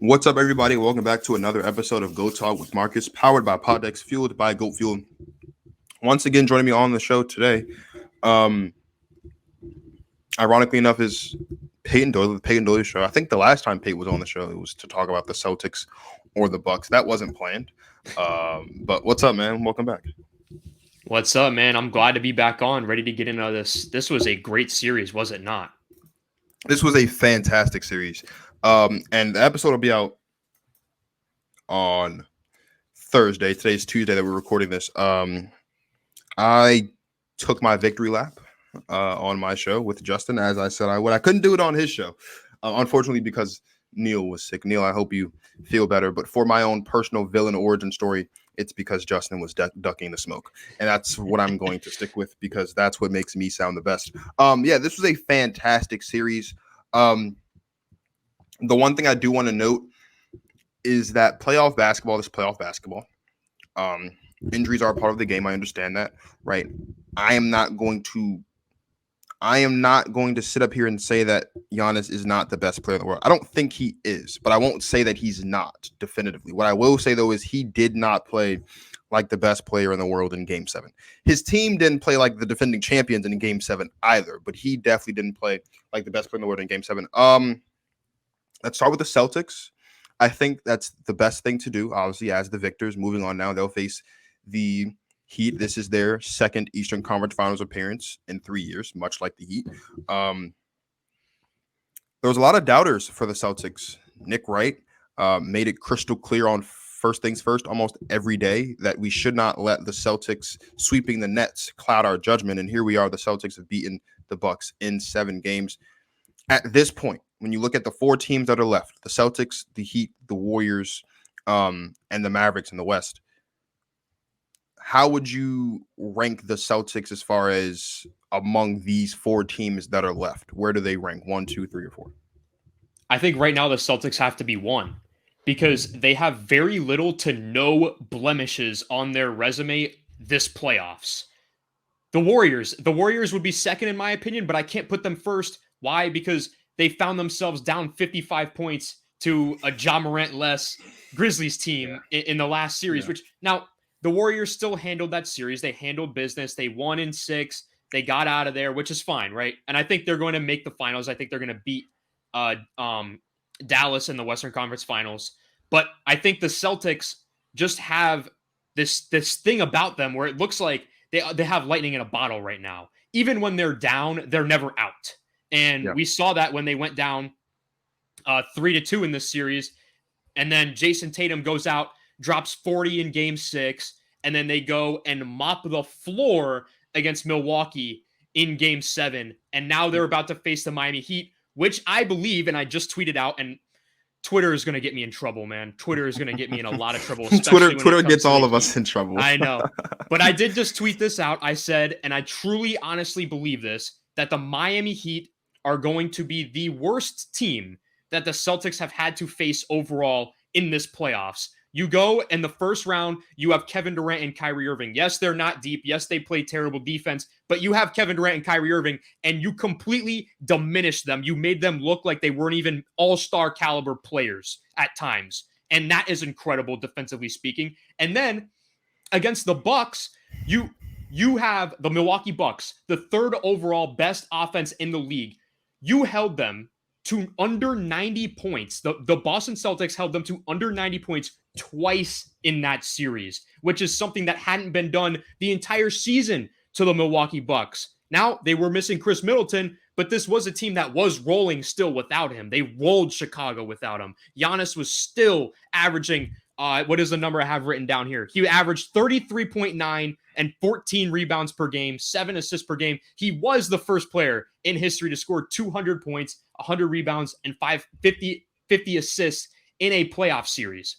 What's up, everybody? Welcome back to another episode of Go Talk with Marcus, powered by Podex, fueled by Goat Fuel. Once again, joining me on the show today, ironically enough, is Payton Doyle, the Payton Doyle Show. I think the last time Payton was on the show, it was to talk about the Celtics or the Bucks. That wasn't planned. But what's up, man? Welcome back. What's up, man? I'm glad to be back on, ready to get into this. This was a great series, was it not? This was a fantastic series. And the episode will be out on Thursday. Today's Tuesday that we're recording this. I took my victory lap on my show with Justin, as I said I would. I couldn't do it on his show, unfortunately, because Neil was sick. Neil, I hope you feel better. But for my own personal villain origin story, it's because Justin was ducking the smoke. And that's what I'm going to stick with, because that's what makes me sound the best. This was a fantastic series. The one thing I do want to note is that playoff basketball is playoff basketball. Injuries are a part of the game. I understand that, right? I am not going to sit up here and say that Giannis is not the best player in the world. I don't think he is, but I won't say that he's not definitively. What I will say, though, is he did not play like the best player in the world in Game 7. His team didn't play like the defending champions in Game 7 either, but he definitely didn't play like the best player in the world in Game 7. Let's start with the Celtics. I think that's the best thing to do, obviously, as the victors. Moving on now, they'll face the Heat. This is their second Eastern Conference Finals appearance in 3 years, much like the Heat. There was a lot of doubters for the Celtics. Nick Wright made it crystal clear on First Things First almost every day that we should not let the Celtics sweeping the Nets cloud our judgment. And here we are. The Celtics have beaten the Bucks in 7 games. At this point, when you look at the 4 teams that are left, the Celtics, the Heat, the Warriors, and the Mavericks in the West, how would you rank the Celtics as far as among these 4 teams that are left? Where do they rank? 1, 2, 3, or 4? I think right now the Celtics have to be 1 because they have very little to no blemishes on their resume this playoffs. The Warriors would be second in my opinion, but I can't put them first. Why? Because they found themselves down 55 points to a Ja Morant-less Grizzlies team in the last series, which now the Warriors still handled that series. They handled business. They won in 6. They got out of there, which is fine, right? And I think they're going to make the finals. I think they're going to beat Dallas in the Western Conference Finals. But I think the Celtics just have this thing about them where it looks like they have lightning in a bottle right now. Even when they're down, they're never out. And we saw that when they went down 3-2 in this series. And then Jayson Tatum goes out, drops 40 in Game 6, and then they go and mop the floor against Milwaukee in Game 7. And now they're about to face the Miami Heat, which I believe, and I just tweeted out, and Twitter is going to get me in trouble, man. Twitter is going to get me in a lot of trouble. Twitter gets all of us in trouble. I know. But I did just tweet this out. I said, and I truly, honestly believe this, that the Miami Heat are going to be the worst team that the Celtics have had to face overall in this playoffs. You go in the first round, you have Kevin Durant and Kyrie Irving. Yes, they're not deep. Yes, they play terrible defense, but you have Kevin Durant and Kyrie Irving, and you completely diminished them. You made them look like they weren't even all-star caliber players at times, and that is incredible defensively speaking. And then against the Bucks, you have the Milwaukee Bucks, the 3rd overall best offense in the league. You held them to under 90 points. The Boston Celtics held them to under 90 points twice in that series, which is something that hadn't been done the entire season to the Milwaukee Bucks. Now, they were missing Chris Middleton, but this was a team that was rolling still without him. They rolled Chicago without him. Giannis was still averaging, what is the number I have written down here? He averaged 33.9 and 14 rebounds per game, 7 assists per game. He was the first player in history to score 200 points, 100 rebounds, and 50 assists in a playoff series.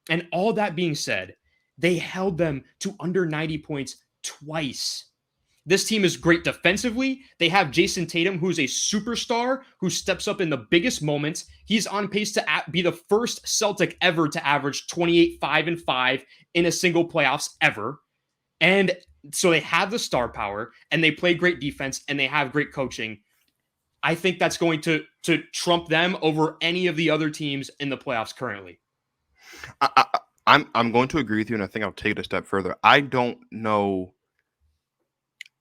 And all that being said, they held them to under 90 points twice. This team is great defensively. They have Jayson Tatum, who's a superstar, who steps up in the biggest moments. He's on pace to be the first Celtic ever to average 28, 5, and 5 in a single playoffs ever. And so they have the star power, and they play great defense, and they have great coaching. I think that's going to trump them over any of the other teams in the playoffs currently. I'm going to agree with you, and I think I'll take it a step further. I don't know.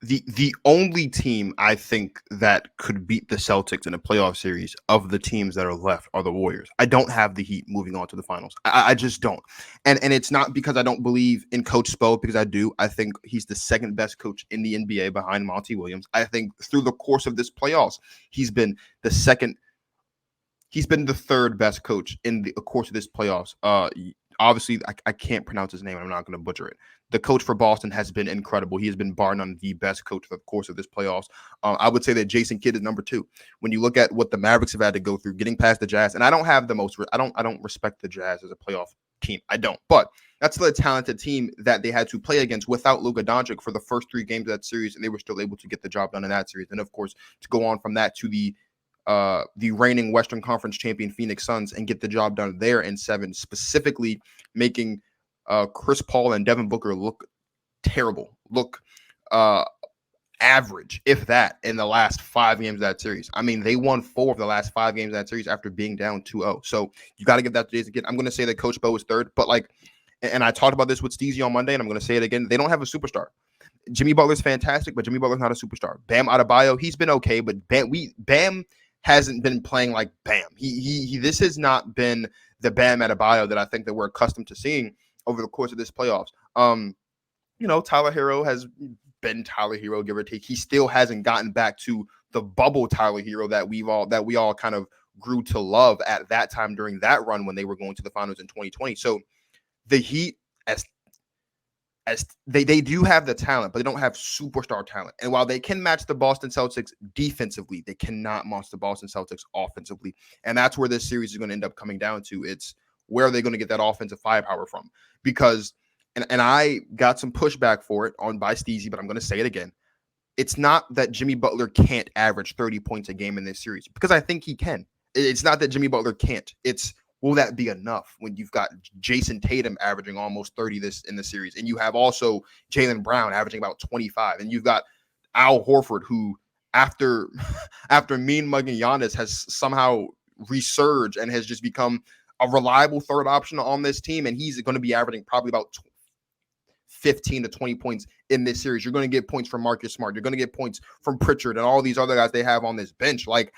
The only team I think that could beat the Celtics in a playoff series of the teams that are left are the Warriors. I don't have the Heat moving on to the finals. I just don't. And it's not because I don't believe in Coach Spo, because I do. I think he's the second best coach in the NBA behind Monty Williams. I think through the course of this playoffs, he's been the third best coach in the course of this playoffs. Obviously, I can't pronounce his name. I'm not going to butcher it. The coach for Boston has been incredible. He has been bar none the best coach for the course of this playoffs. I would say that Jason Kidd is number 2. When you look at what the Mavericks have had to go through, getting past the Jazz, and I don't have the most. I don't respect the Jazz as a playoff team. I don't. But that's still a talented team that they had to play against without Luka Doncic for the first 3 games of that series, and they were still able to get the job done in that series. And of course, to go on from that to the reigning Western Conference champion Phoenix Suns and get the job done there in 7, specifically making Chris Paul and Devin Booker look terrible, look average, if that, in the last 5 games of that series. I mean, they won 4 of the last 5 games of that series after being down 2-0. So you got to give that to Jason Kidd. I'm going to say that Coach Bo is third, but and I talked about this with Steezy on Monday, and I'm going to say it again. They don't have a superstar. Jimmy Butler's fantastic, but Jimmy Butler's not a superstar. Bam Adebayo, he's been okay, but Bam hasn't been playing like Bam. This has not been the Bam Adebayo that I think that we're accustomed to seeing over the course of this playoffs. Tyler Hero has been Tyler Hero, give or take. He still hasn't gotten back to the bubble Tyler Hero that we all kind of grew to love at that time during that run when they were going to the finals in 2020. So the Heat, as they do have the talent, but they don't have superstar talent. And while they can match the Boston Celtics defensively, they cannot match the Boston Celtics offensively. And that's where this series is going to end up coming down to. It's where are they going to get that offensive firepower from? Because, and I got some pushback for it by Steezy, but I'm going to say it again. It's not that Jimmy Butler can't average 30 points a game in this series, because I think he can. It's not that Jimmy Butler can't. It's, will that be enough when you've got Jayson Tatum averaging almost 30 in the series, and you have also Jaylen Brown averaging about 25, and you've got Al Horford, who after mean mugging Giannis has somehow resurged and has just become a reliable third option on this team, and he's going to be averaging probably about 15 to 20 points in this series. You're going to get points from Marcus Smart. You're going to get points from Pritchard and all these other guys they have on this bench. Like,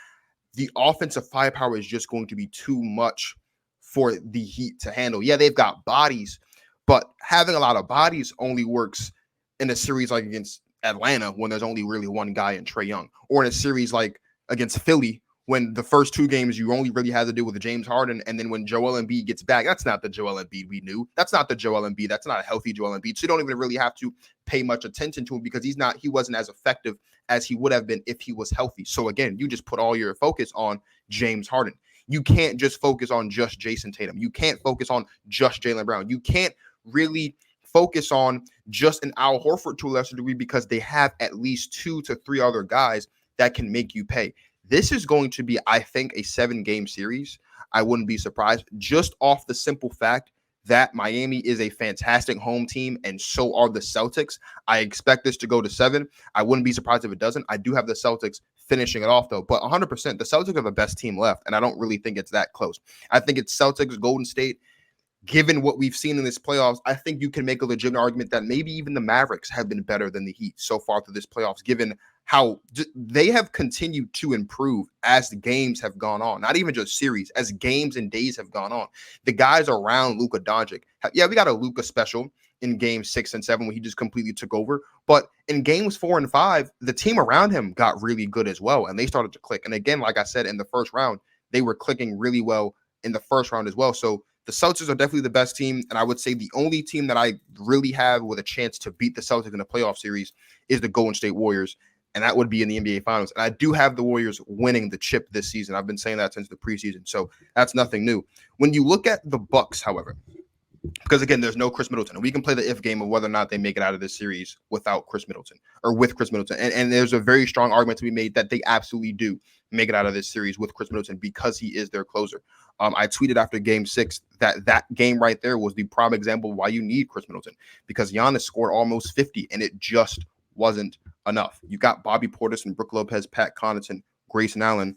the offensive firepower is just going to be too much for the Heat to handle. Yeah, they've got bodies, but having a lot of bodies only works in a series like against Atlanta when there's only really one guy in Trae Young, or in a series like against Philly when the first 2 games you only really had to do with James Harden, and then when Joel Embiid gets back, that's not the Joel Embiid we knew. That's not the Joel Embiid. That's not a healthy Joel Embiid. So you don't even really have to pay much attention to him because he wasn't as effective as he would have been if he was healthy. So again, you just put all your focus on James Harden. You can't just focus on just Jayson Tatum. You can't focus on just Jaylen Brown. You can't really focus on just an Al Horford to a lesser degree, because they have at least 2 to 3 other guys that can make you pay. This is going to be, I think, a 7-game series. I wouldn't be surprised, just off the simple fact that Miami is a fantastic home team, and so are the Celtics. I expect this to go to 7. I wouldn't be surprised if it doesn't. I do have the Celtics finishing it off, though. But 100%, the Celtics are the best team left, and I don't really think it's that close. I think it's Celtics, Golden State. Given what we've seen in this playoffs, I think you can make a legitimate argument that maybe even the Mavericks have been better than the Heat so far through this playoffs, given how they have continued to improve as the games have gone on. Not even just series, as games and days have gone on. The guys around Luka Doncic, we got a Luka special in games 6 and 7 when he just completely took over. But in games 4 and 5, the team around him got really good as well, and they started to click. And again, like I said, in the first round, they were clicking really well in the first round as well. So the Celtics are definitely the best team, and I would say the only team that I really have with a chance to beat the Celtics in the playoff series is the Golden State Warriors, and that would be in the NBA Finals. And I do have the Warriors winning the chip this season. I've been saying that since the preseason, so that's nothing new. When you look at the Bucks, however, because again, there's no Chris Middleton, and we can play the if game of whether or not they make it out of this series without Chris Middleton or with Chris Middleton. And there's a very strong argument to be made that they absolutely do make it out of this series with Chris Middleton because he is their closer. I tweeted after game 6 that game right there was the prime example of why you need Chris Middleton, because Giannis scored almost 50 and it just wasn't enough. You got Bobby Portis and Brook Lopez, Pat Connaughton, Grayson Allen,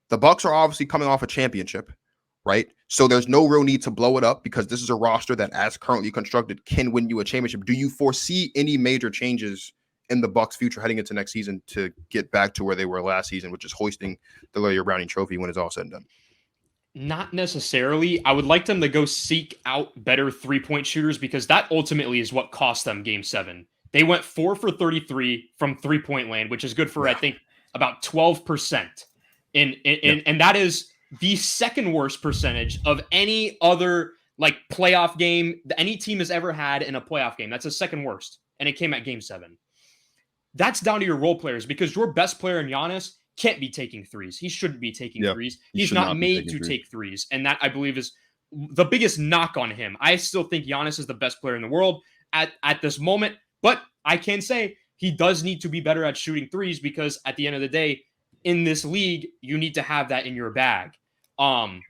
the Bucks are obviously coming off a championship, right? So there's no real need to blow it up because this is a roster that, as currently constructed, can win you a championship. Do you foresee any major changes in the Bucks' future heading into next season to get back to where they were last season, which is hoisting the Larry Browning Trophy when it's all said and done? Not necessarily. I would like them to go seek out better three-point shooters because that ultimately is what cost them Game 7. They went 4 for 33 from three-point land, which is good for, I think, about 12%. And that is the second worst percentage of any other like playoff game that any team has ever had in a playoff game. That's the second worst. And it came at Game 7. That's down to your role players because your best player in Giannis can't be taking threes. He shouldn't be taking threes. He's not made to take threes. And that, I believe, is the biggest knock on him. I still think Giannis is the best player in the world at this moment. But I can say he does need to be better at shooting threes because at the end of the day, in this league, you need to have that in your bag. But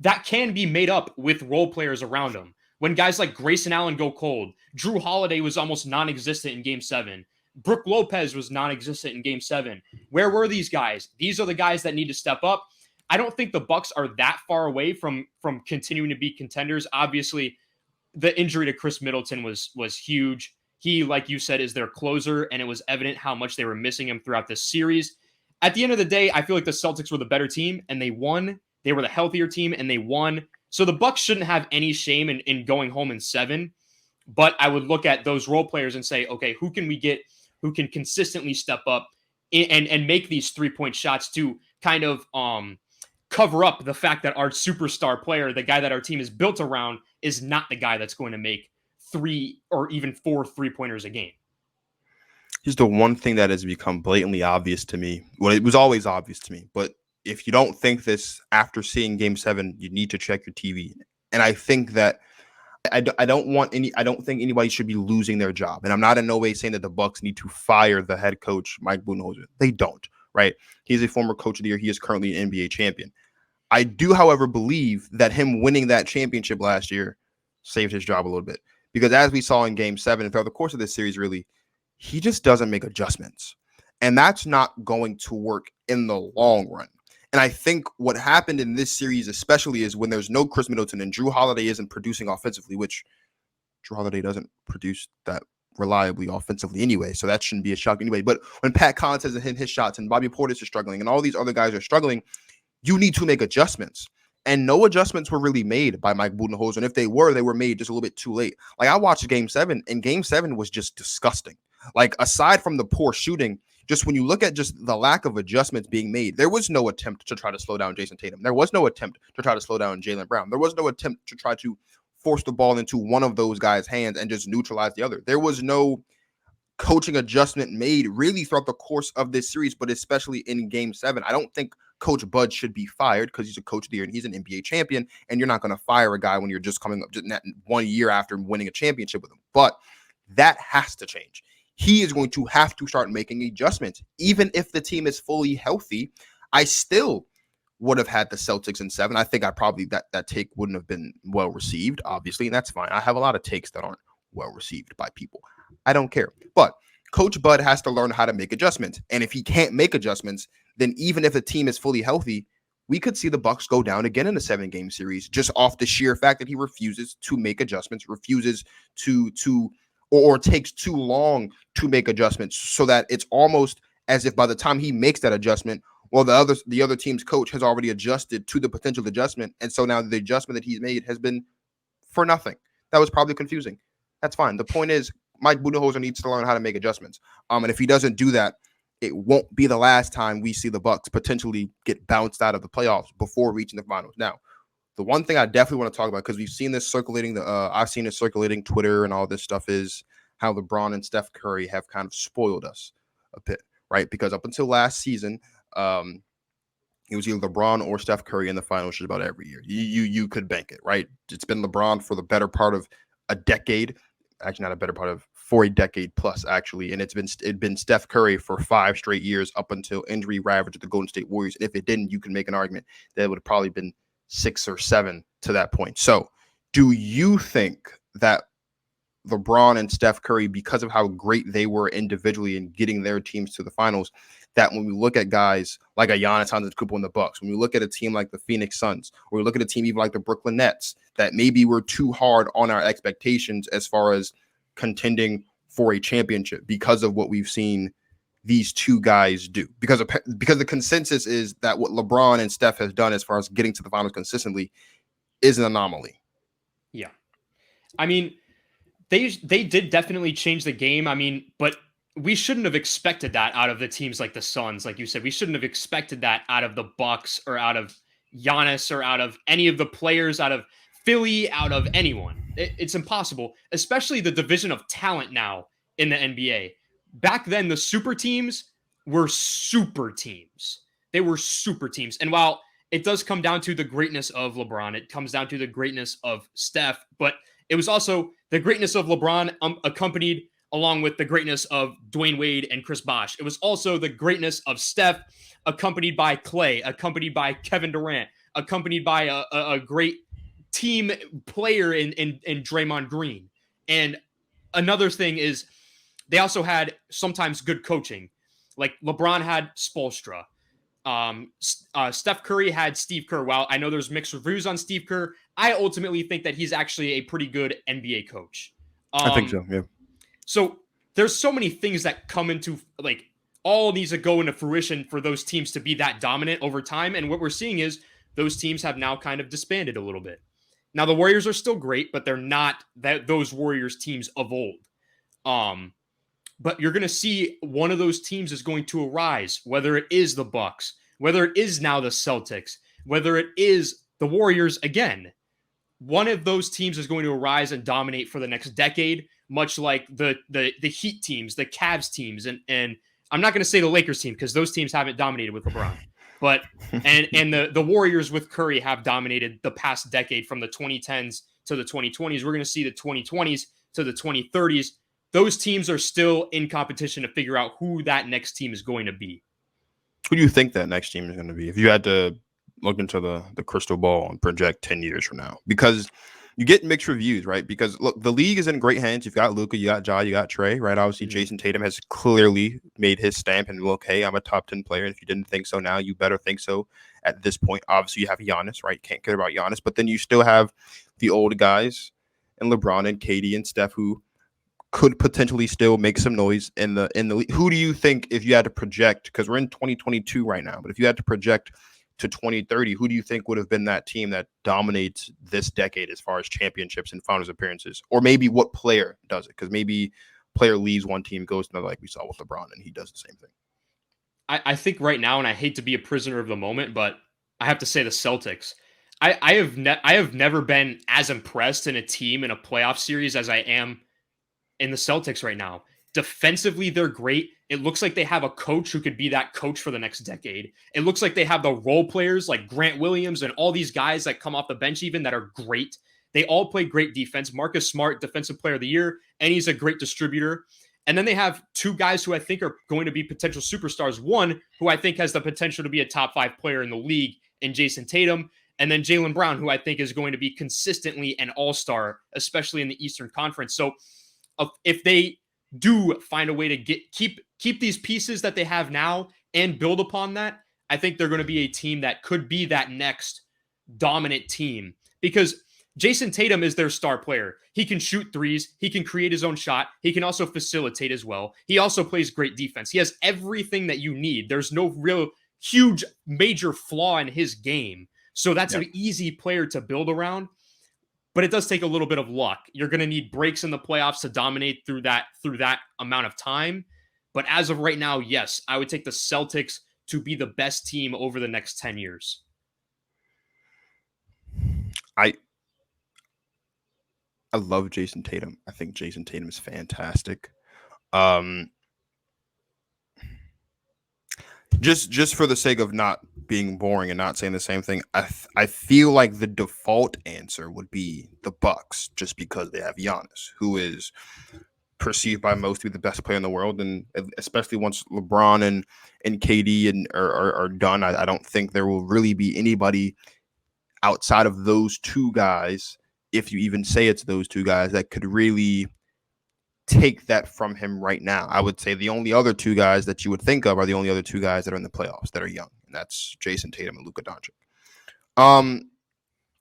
that can be made up with role players around him. When guys like Grayson Allen go cold, Drew Holiday was almost non-existent in Game 7. Brook Lopez was non-existent in Game 7. Where were these guys? These are the guys that need to step up. I don't think the Bucks are that far away from continuing to be contenders. Obviously, the injury to Chris Middleton was huge. He, like you said, is their closer, and it was evident how much they were missing him throughout this series. At the end of the day, I feel like the Celtics were the better team, and they won. They were the healthier team, and they won. So the Bucks shouldn't have any shame in going home in 7. But I would look at those role players and say, okay, who can we get who can consistently step up and make these three-point shots to kind of cover up the fact that our superstar player, the guy that our team is built around, is not the guy that's going to make 3 or even 4 three-pointers a game. Here's the one thing that has become blatantly obvious to me. Well, it was always obvious to me, but if you don't think this after seeing Game 7, you need to check your TV. And I think that I don't think anybody should be losing their job. And I'm not in no way saying that the Bucks need to fire the head coach, Mike Budenholzer. They don't, right? He's a former coach of the year. He is currently an NBA champion. I do, however, believe that him winning that championship last year saved his job a little bit. Because as we saw in Game 7, and throughout the course of this series, really, he just doesn't make adjustments. And that's not going to work in the long run. And I think what happened in this series especially is when there's no Chris Middleton and Drew Holiday isn't producing offensively, which Drew Holiday doesn't produce that reliably offensively anyway, so that shouldn't be a shock anyway. But when Pat Collins hasn't hit his shots and Bobby Portis is struggling and all these other guys are struggling, you need to make adjustments. And no adjustments were really made by Mike Budenholzer. And if they were made just a little bit too late. Like, I watched Game 7, and Game 7 was just disgusting. Like, aside from the poor shooting, just when you look at just the lack of adjustments being made, there was no attempt to try to slow down Jayson Tatum. There was no attempt to try to slow down Jaylen Brown. There was no attempt to try to force the ball into one of those guys' hands and just neutralize the other. There was no coaching adjustment made really throughout the course of this series, but especially in Game 7. I don't think Coach Bud should be fired because he's a coach of the year and he's an NBA champion, and you're not going to fire a guy when you're just coming up just 1 year after winning a championship with him. But that has to change. He is going to have to start making adjustments. Even if the team is fully healthy, I still would have had the Celtics in 7. I think I probably that take wouldn't have been well received, obviously, and that's fine. I have a lot of takes that aren't well received by people. I don't care. But Coach Bud has to learn how to make adjustments. And if he can't make adjustments, then even if the team is fully healthy, we could see the Bucks go down again in a 7-game series just off the sheer fact that he refuses to make adjustments, refuses to or takes too long to make adjustments, so that it's almost as if by the time he makes that adjustment, well, the other team's coach has already adjusted to the potential adjustment. And so now the adjustment that he's made has been for nothing. That was probably confusing. That's fine. The point is, Mike Budenholzer needs to learn how to make adjustments. And if he doesn't do that, it won't be the last time we see the Bucks potentially get bounced out of the playoffs before reaching the finals. Now, the one thing I definitely want to talk about, because we've seen this circulating, I've seen it circulating Twitter and all this stuff, is how LeBron and Steph Curry have kind of spoiled us a bit, right? Because up until last season, it was either LeBron or Steph Curry in the finals just about every year. You could bank it, right? It's been LeBron for the better part of a decade, actually not a better part of, for a decade plus, actually, and it's been Steph Curry for 5 straight years up until injury ravaged the Golden State Warriors. And if it didn't, you can make an argument that it would have probably been 6 or 7 to that point. So do you think that LeBron and Steph Curry, because of how great they were individually in getting their teams to the finals, that when we look at guys like a Giannis Antetokounmpo in the Bucks, when we look at a team like the Phoenix Suns, or we look at a team even like the Brooklyn Nets, that maybe we're too hard on our expectations as far as contending for a championship because of what we've seen these two guys do. Because the consensus is that what LeBron and Steph has done as far as getting to the finals consistently is an anomaly. Yeah. I mean, they did definitely change the game. I mean, but we shouldn't have expected that out of the teams like the Suns, like you said. We shouldn't have expected that out of the Bucks or out of Giannis or out of any of the players, out of Philly, out of anyone. It's impossible, especially the division of talent now in the NBA. Back then, the super teams were super teams. They were super teams. And while it does come down to the greatness of LeBron, it comes down to the greatness of Steph, but it was also the greatness of LeBron accompanied along with the greatness of Dwayne Wade and Chris Bosh. It was also the greatness of Steph accompanied by Clay, accompanied by Kevin Durant, accompanied by a great team player in Draymond Green. And another thing is they also had sometimes good coaching. Like LeBron had Spoelstra. Steph Curry had Steve Kerr. While I know there's mixed reviews on Steve Kerr, I ultimately think that he's actually a pretty good NBA coach. I think so, yeah. So there's so many things that come into, like, all needs to go into fruition for those teams to be that dominant over time. And what we're seeing is those teams have now kind of disbanded a little bit. Now the Warriors are still great, but they're not those Warriors teams of old. But you're going to see one of those teams is going to arise, whether it is the Bucks, whether it is now the Celtics, whether it is the Warriors again. One of those teams is going to arise and dominate for the next decade, much like the Heat teams, the Cavs teams, and I'm not going to say the Lakers team because those teams haven't dominated with LeBron, but and the Warriors with Curry have dominated the past decade from the 2010s to the 2020s. We're going to see the 2020s to the 2030s. Those teams are still in competition to figure out who that next team is going to be. Who do you think that next team is going to be? If you had to look into the crystal ball and project 10 years from now, because you get mixed reviews, right? Because look, the league is in great hands. You've got Luka, you got Ja, you got Trey, right? Obviously, Jayson Tatum has clearly made his stamp and look, hey, I'm a top 10 player. And if you didn't think so now, you better think so at this point. Obviously, you have Giannis, right? Can't care about Giannis, but then you still have the old guys and LeBron and KD and Steph who could potentially still make some noise in the league. Who do you think, if you had to project, because we're in 2022 right now, but if you had to project to 2030, who do you think would have been that team that dominates this decade as far as championships and finals appearances? Or maybe what player does it? Because maybe player leaves one team, goes to another, like we saw with LeBron, and he does the same thing. I think right now, and I hate to be a prisoner of the moment, but I have to say the Celtics. I have never been as impressed in a team in a playoff series as I am in the Celtics right now. Defensively, they're great. It looks like they have a coach who could be that coach for the next decade. It looks like they have the role players like Grant Williams and all these guys that come off the bench even that are great. They all play great defense. Marcus Smart, Defensive Player of the Year, and he's a great distributor. And then they have two guys who I think are going to be potential superstars. One who I think has the potential to be a top 5 player in the league in Jayson Tatum. And then Jaylen Brown, who I think is going to be consistently an all-star, especially in the Eastern Conference. So if they do find a way to keep these pieces that they have now and build upon that, I think they're going to be a team that could be that next dominant team, because Jayson Tatum is their star player. He can shoot threes. He can create his own shot. He can also facilitate as well. He also plays great defense. He has everything that you need. There's no real huge major flaw in his game. So that's an easy player to build around. But it does take a little bit of luck. You're going to need breaks in the playoffs to dominate through that amount of time. But as of right now, yes, I would take the Celtics to be the best team over the next 10 years. I love Jayson Tatum. I think Jayson Tatum is fantastic. Just for the sake of not being boring and not saying the same thing, I feel like the default answer would be the Bucks, just because they have Giannis, who is perceived by most to be the best player in the world, and especially once LeBron and KD are done, I don't think there will really be anybody outside of those two guys, if you even say it's those two guys, that could really take that from him right now. I would say the only other two guys that you would think of are the only other two guys that are in the playoffs that are young, and that's Jayson Tatum and Luka Doncic.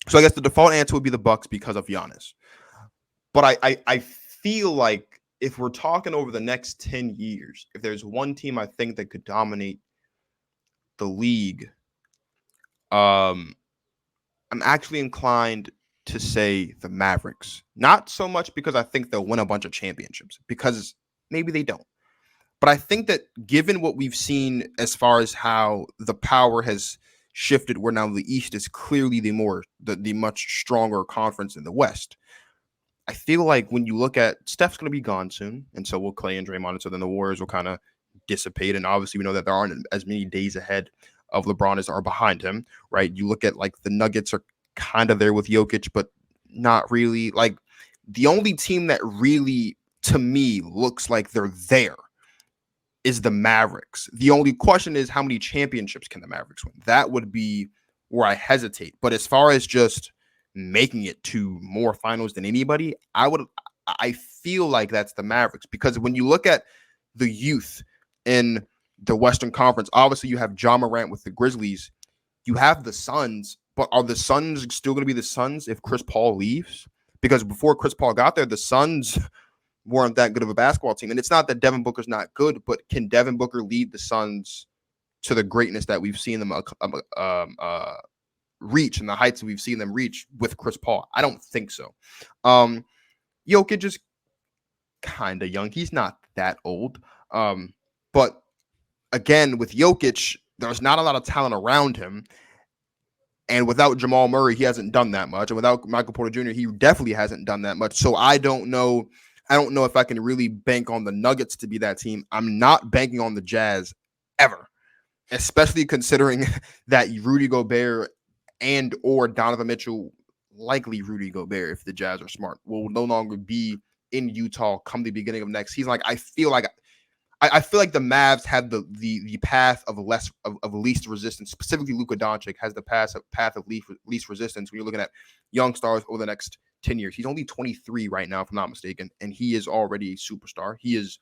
So I guess the default answer would be the Bucks because of Giannis. But I feel like if we're talking over the next 10 years, if there's one team I think that could dominate the league, I'm actually inclined to say the Mavericks. Not so much because I think they'll win a bunch of championships, because maybe they don't. But I think that given what we've seen as far as how the power has shifted, where now the East is clearly the much stronger conference in the West, I feel like when you look at Steph's going to be gone soon, and so will Clay and Draymond, and so then the Warriors will kind of dissipate. And obviously, we know that there aren't as many days ahead of LeBron as are behind him, right? You look at like the Nuggets are kind of there with Jokic, but not really. Like the only team that really, to me, looks like they're there is the Mavericks. The only question is how many championships can the Mavericks win? That would be where I hesitate. But as far as just making it to more finals than anybody, I feel like that's the Mavericks, because when you look at the youth in the Western Conference, obviously you have Ja Morant with the Grizzlies. You have the Suns, but are the Suns still going to be the Suns if Chris Paul leaves? Because before Chris Paul got there, the Suns weren't that good of a basketball team. And it's not that Devin Booker's not good, but can Devin Booker lead the Suns to the greatness that we've seen them reach and the heights that we've seen them reach with Chris Paul? I don't think so. Jokic is kind of young. He's not that old. But again, with Jokic, there's not a lot of talent around him. And without Jamal Murray, he hasn't done that much. And without Michael Porter Jr., he definitely hasn't done that much. So I don't know if I can really bank on the Nuggets to be that team. I'm not banking on the Jazz ever, especially considering that Rudy Gobert and or Donovan Mitchell, likely Rudy Gobert, if the Jazz are smart, will no longer be in Utah come the beginning of next season. Like I feel like the Mavs have the path of least resistance. Specifically, Luka Doncic has the path of least resistance when you're looking at young stars over the next 10 years. He's only 23 right now, if I'm not mistaken, and he is already a superstar. He is,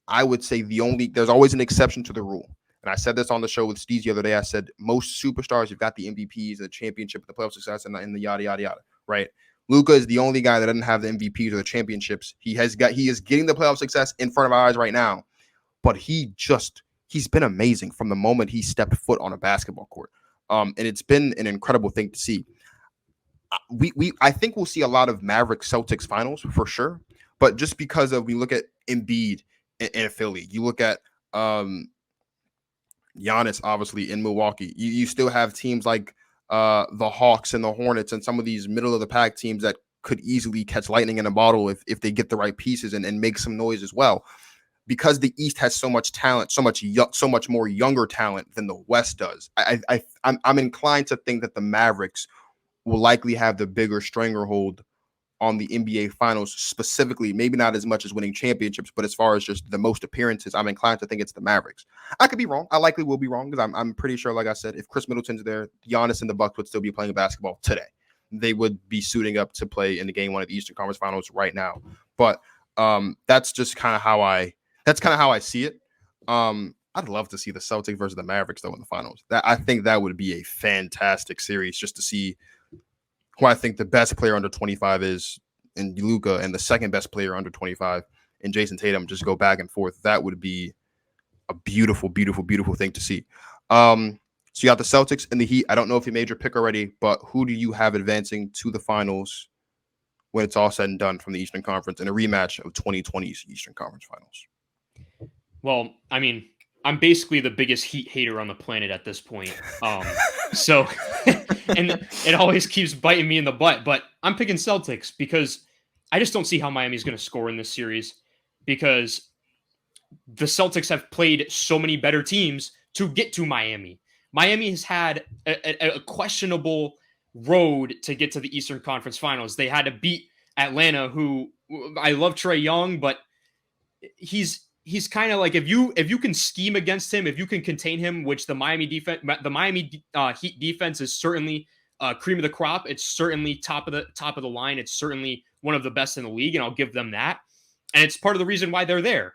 I would say, there's always an exception to the rule. And I said this on the show with Steve the other day. I said most superstars, you've got the MVPs, the championship, the playoff success, and the yada, yada, yada, right? Luka is the only guy that doesn't have the MVPs or the championships. He is getting the playoff success in front of our eyes right now, but he's been amazing from the moment he stepped foot on a basketball court. And it's been an incredible thing to see. I think we'll see a lot of Mavericks Celtics finals for sure, but just because we look at Embiid in Philly, you look at Giannis obviously in Milwaukee. You still have teams like the Hawks and the Hornets and some of these middle of the pack teams that could easily catch lightning in a bottle if they get the right pieces and make some noise as well. Because the East has so much talent, so much more younger talent than the West does. I'm inclined to think that the Mavericks will likely have the bigger stranglehold on the NBA Finals specifically. Maybe not as much as winning championships, but as far as just the most appearances, I'm inclined to think it's the Mavericks. I could be wrong. I likely will be wrong because I'm pretty sure, like I said, if Chris Middleton's there, Giannis and the Bucks would still be playing basketball today. They would be suiting up to play in the game one of the Eastern Conference Finals right now. But that's just kind of how I see it. I'd love to see the Celtics versus the Mavericks though in the finals. I think that would be a fantastic series just to see who I think the best player under 25 is in Luka and the second best player under 25 in Jayson Tatum, just go back and forth. That would be a beautiful, beautiful, beautiful thing to see. So you got the Celtics and the Heat. I don't know if you made your pick already, but who do you have advancing to the finals when it's all said and done from the Eastern Conference in a rematch of 2020's Eastern Conference Finals? Well, I mean, I'm basically the biggest Heat hater on the planet at this point. So, and it always keeps biting me in the butt, but I'm picking Celtics because I just don't see how Miami's going to score in this series, because the Celtics have played so many better teams to get to Miami. Miami has had a questionable road to get to the Eastern Conference Finals. They had to beat Atlanta, who I love Trae Young, but he's kind of like, if you can scheme against him, if you can contain him, which the Miami Heat defense is certainly cream of the crop. It's certainly top of the line. It's certainly one of the best in the league, and I'll give them that. And it's part of the reason why they're there.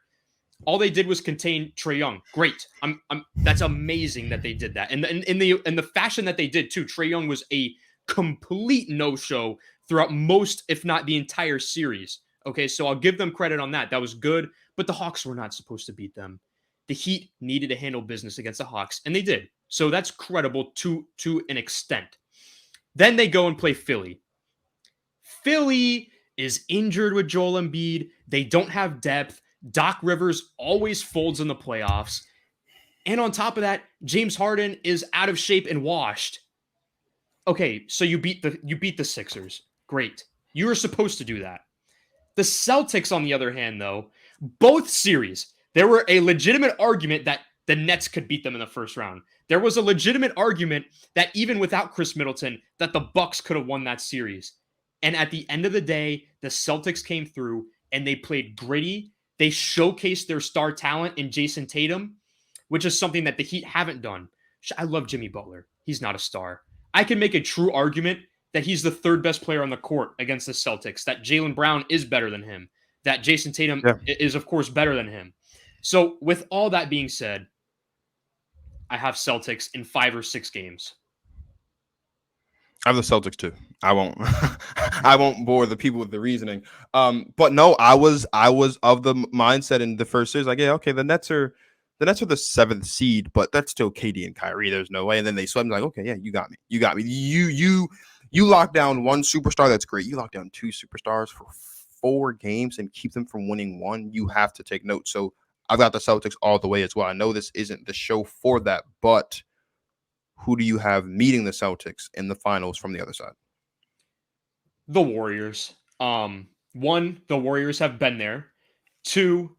All they did was contain Trae Young. Great. That's amazing that they did that. And in the fashion that they did too. Trae Young was a complete no-show throughout most, if not the entire series. Okay, so I'll give them credit on that. That was good, but the Hawks were not supposed to beat them. The Heat needed to handle business against the Hawks, and they did. So that's credible to an extent. Then they go and play Philly. Philly is injured with Joel Embiid. They don't have depth. Doc Rivers always folds in the playoffs. And on top of that, James Harden is out of shape and washed. Okay, so you beat the Sixers. Great. You were supposed to do that. The Celtics, on the other hand, though, both series, there were a legitimate argument that the Nets could beat them in the first round. There was a legitimate argument that even without Chris Middleton, that the Bucks could have won that series. And at the end of the day, the Celtics came through and they played gritty. They showcased their star talent in Jayson Tatum, which is something that the Heat haven't done. I love Jimmy Butler. He's not a star. I can make a true argument that he's the third best player on the court against the Celtics, that Jaylen Brown is better than him, that Jayson Tatum is, of course, better than him. So with all that being said, I have Celtics in 5 or 6 games. I have the Celtics too. I won't I won't bore the people with the reasoning. But no, I was of the mindset in the first series, like, yeah, okay, the Nets are the 7th seed, but that's still KD and Kyrie. There's no way. And then they swept me, like, okay, yeah, you got me. You lock down one superstar, that's great. You lock down 2 superstars for 4 games and keep them from winning 1. You have to take note. So I've got the Celtics all the way as well. I know this isn't the show for that, but who do you have meeting the Celtics in the finals from the other side? The Warriors. 1, the Warriors have been there. 2,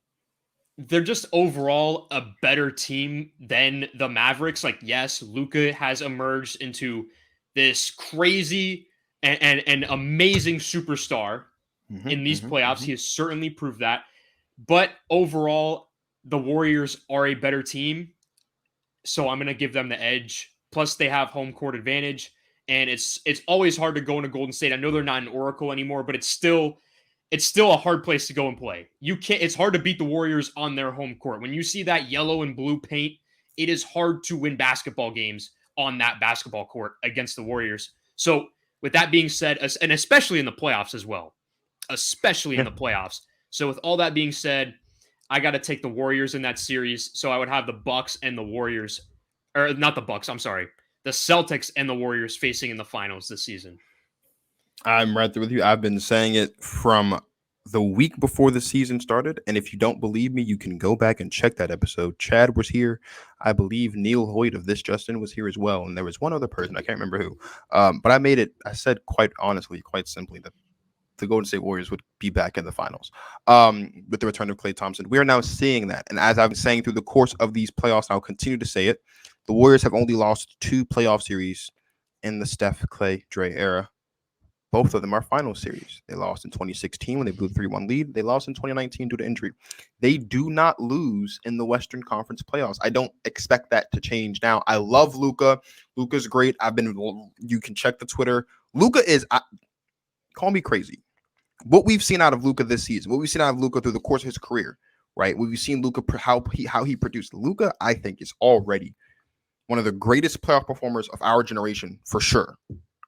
they're just overall a better team than the Mavericks. Like, yes, Luka has emerged into this crazy and amazing superstar in these playoffs. He has certainly proved that. But overall, the Warriors are a better team. So I'm going to give them the edge. Plus, they have home court advantage. And it's always hard to go into Golden State. I know they're not an Oracle anymore, but it's still a hard place to go and play. It's hard to beat the Warriors on their home court. When you see that yellow and blue paint, it is hard to win basketball games on that basketball court against the Warriors. So with that being said, and especially in the playoffs as well, especially in the playoffs. So with all that being said, I got to take the Warriors in that series. So I would have the Bucks and the Warriors, or not the Bucks, I'm sorry, the Celtics and the Warriors facing in the finals this season. I'm right there with you. I've been saying it from the week before the season started. And if you don't believe me, you can go back and check that episode. Chad was here. I believe Neil Hoyt of This Justin was here as well. And there was one other person, I can't remember who. But I said quite honestly, quite simply, that the Golden State Warriors would be back in the finals with the return of Klay Thompson. We are now seeing that. And as I've been saying through the course of these playoffs, I'll continue to say it, the Warriors have only lost 2 playoff series in the Steph, Klay, Dre era. Both of them are final series. They lost in 2016 when they blew the 3-1 lead. They lost in 2019 due to injury. They do not lose in the Western Conference playoffs. I don't expect that to change now. I love Luka. Luka's great. You can check the Twitter. Luka is, call me crazy. What we've seen out of Luka this season, what we've seen out of Luka through the course of his career, right? We've seen Luka, how he produced. Luka, I think, is already one of the greatest playoff performers of our generation, for sure,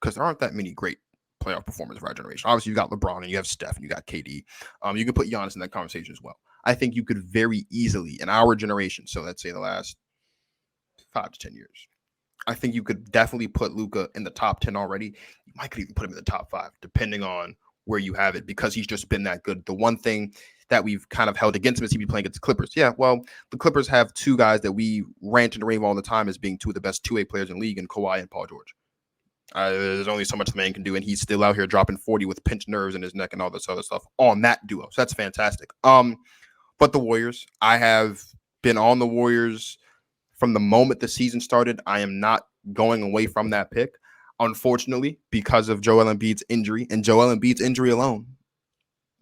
because there aren't that many great playoff performers of our generation. Obviously, you got LeBron and you have Steph and you got KD. You can put Giannis in that conversation as well. I think you could very easily, in our generation, so let's say the last 5 to 10 years, I think you could definitely put Luka in the top 10 already. You might could even put him in the top 5, depending on where you have it, because he's just been that good. The one thing that we've kind of held against him is he'd be playing against the Clippers. Yeah, well, the Clippers have 2 guys that we rant and rave all the time as being 2 of the best 2-way players in the league, in Kawhi and Paul George. There's only so much the man can do, and he's still out here dropping 40 with pinched nerves in his neck and all this other stuff on that duo. So that's fantastic. But the Warriors, I have been on the Warriors from the moment the season started. I am not going away from that pick, unfortunately, because of Joel Embiid's injury, and Joel Embiid's injury alone.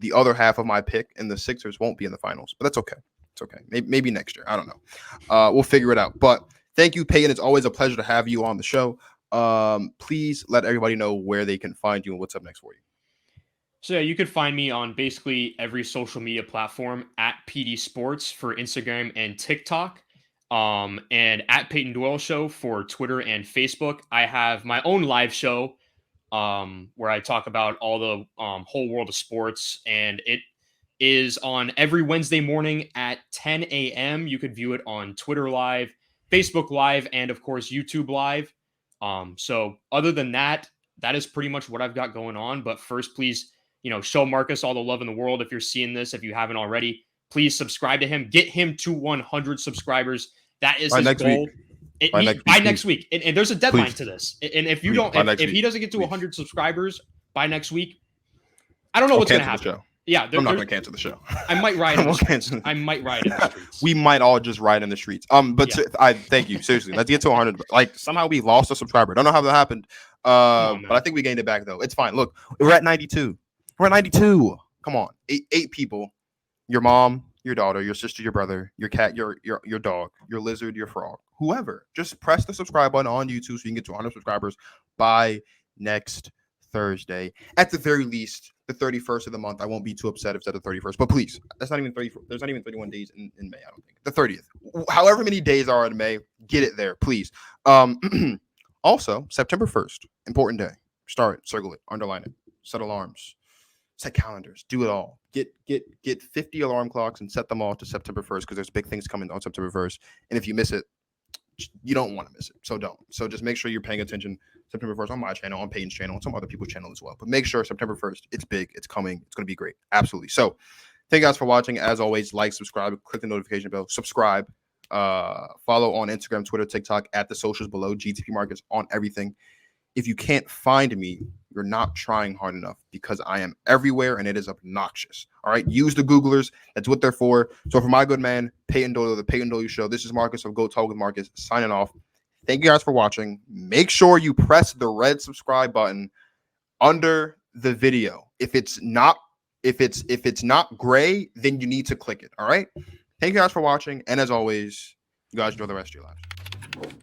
The other half of my pick and the Sixers won't be in the finals, but that's okay. It's okay. Maybe next year. I don't know. We'll figure it out. But thank you, Payton. It's always a pleasure to have you on the show. Please let everybody know where they can find you and what's up next for you. So yeah, you could find me on basically every social media platform at PD Sports for Instagram and TikTok, and at Payton Doyle Show for Twitter and Facebook. I have my own live show, where I talk about all the whole world of sports, and it is on every Wednesday morning at 10 a.m. You could view it on Twitter Live, Facebook Live, and of course YouTube Live. So other than that, that is pretty much what I've got going on. But first, please, show Marcus all the love in the world. If you're seeing this, if you haven't already, please subscribe to him. Get him to 100 subscribers. That is By his next goal. week. By next By week, next please. week. And there's a deadline Please. to this. And if you Please, don't, by next if he week. doesn't get to Please. 100 subscribers by next week, I don't know I'll what's going to cancel the happen. show. Yeah, I'm not going to cancel the show. I might ride I in the won't streets. cancel. I might ride in the streets. We might all just ride in the streets. But Yeah. I thank you. Seriously, let's get to 100. Like somehow we lost a subscriber. Don't know how that happened. on, But I think we gained it back though. It's fine. Look, we're at 92. We're at 92. Come on, eight people. Your mom, your daughter, your sister, your brother, your cat, your dog, your lizard, your frog, whoever. Just press the subscribe button on YouTube so you can get to 100 subscribers by next Thursday. At the very least, the 31st of the month. I won't be too upset if it's at the 31st. But please, that's not even 34. There's not even 31 days in May, I don't think. The 30th. However many days are in May, get it there, please. Also, September 1st, important day. Start it, circle it, underline it, set alarms, set calendars, do it all. Get 50 alarm clocks and set them all to September 1st because there's big things coming on September 1st. And if you miss it, you don't want to miss it. So don't. So just make sure you're paying attention September 1st on my channel, on Payton's channel, on some other people's channel as well. But make sure September 1st, it's big, it's coming, it's going to be great. Absolutely. So thank you guys for watching. As always, like, subscribe, click the notification bell, subscribe, follow on Instagram, Twitter, TikTok, at the socials below, GTP Markets on everything. If you can't find me, you're not trying hard enough because I am everywhere and it is obnoxious. All right. Use the Googlers. That's what they're for. So for my good man, Payton Doyle, the Payton Doyle Show, this is Marcus of Go Talk with Marcus signing off. Thank you guys for watching. Make sure you press the red subscribe button under the video. If it's not gray, then you need to click it. All right. Thank you guys for watching. And as always, you guys enjoy the rest of your lives.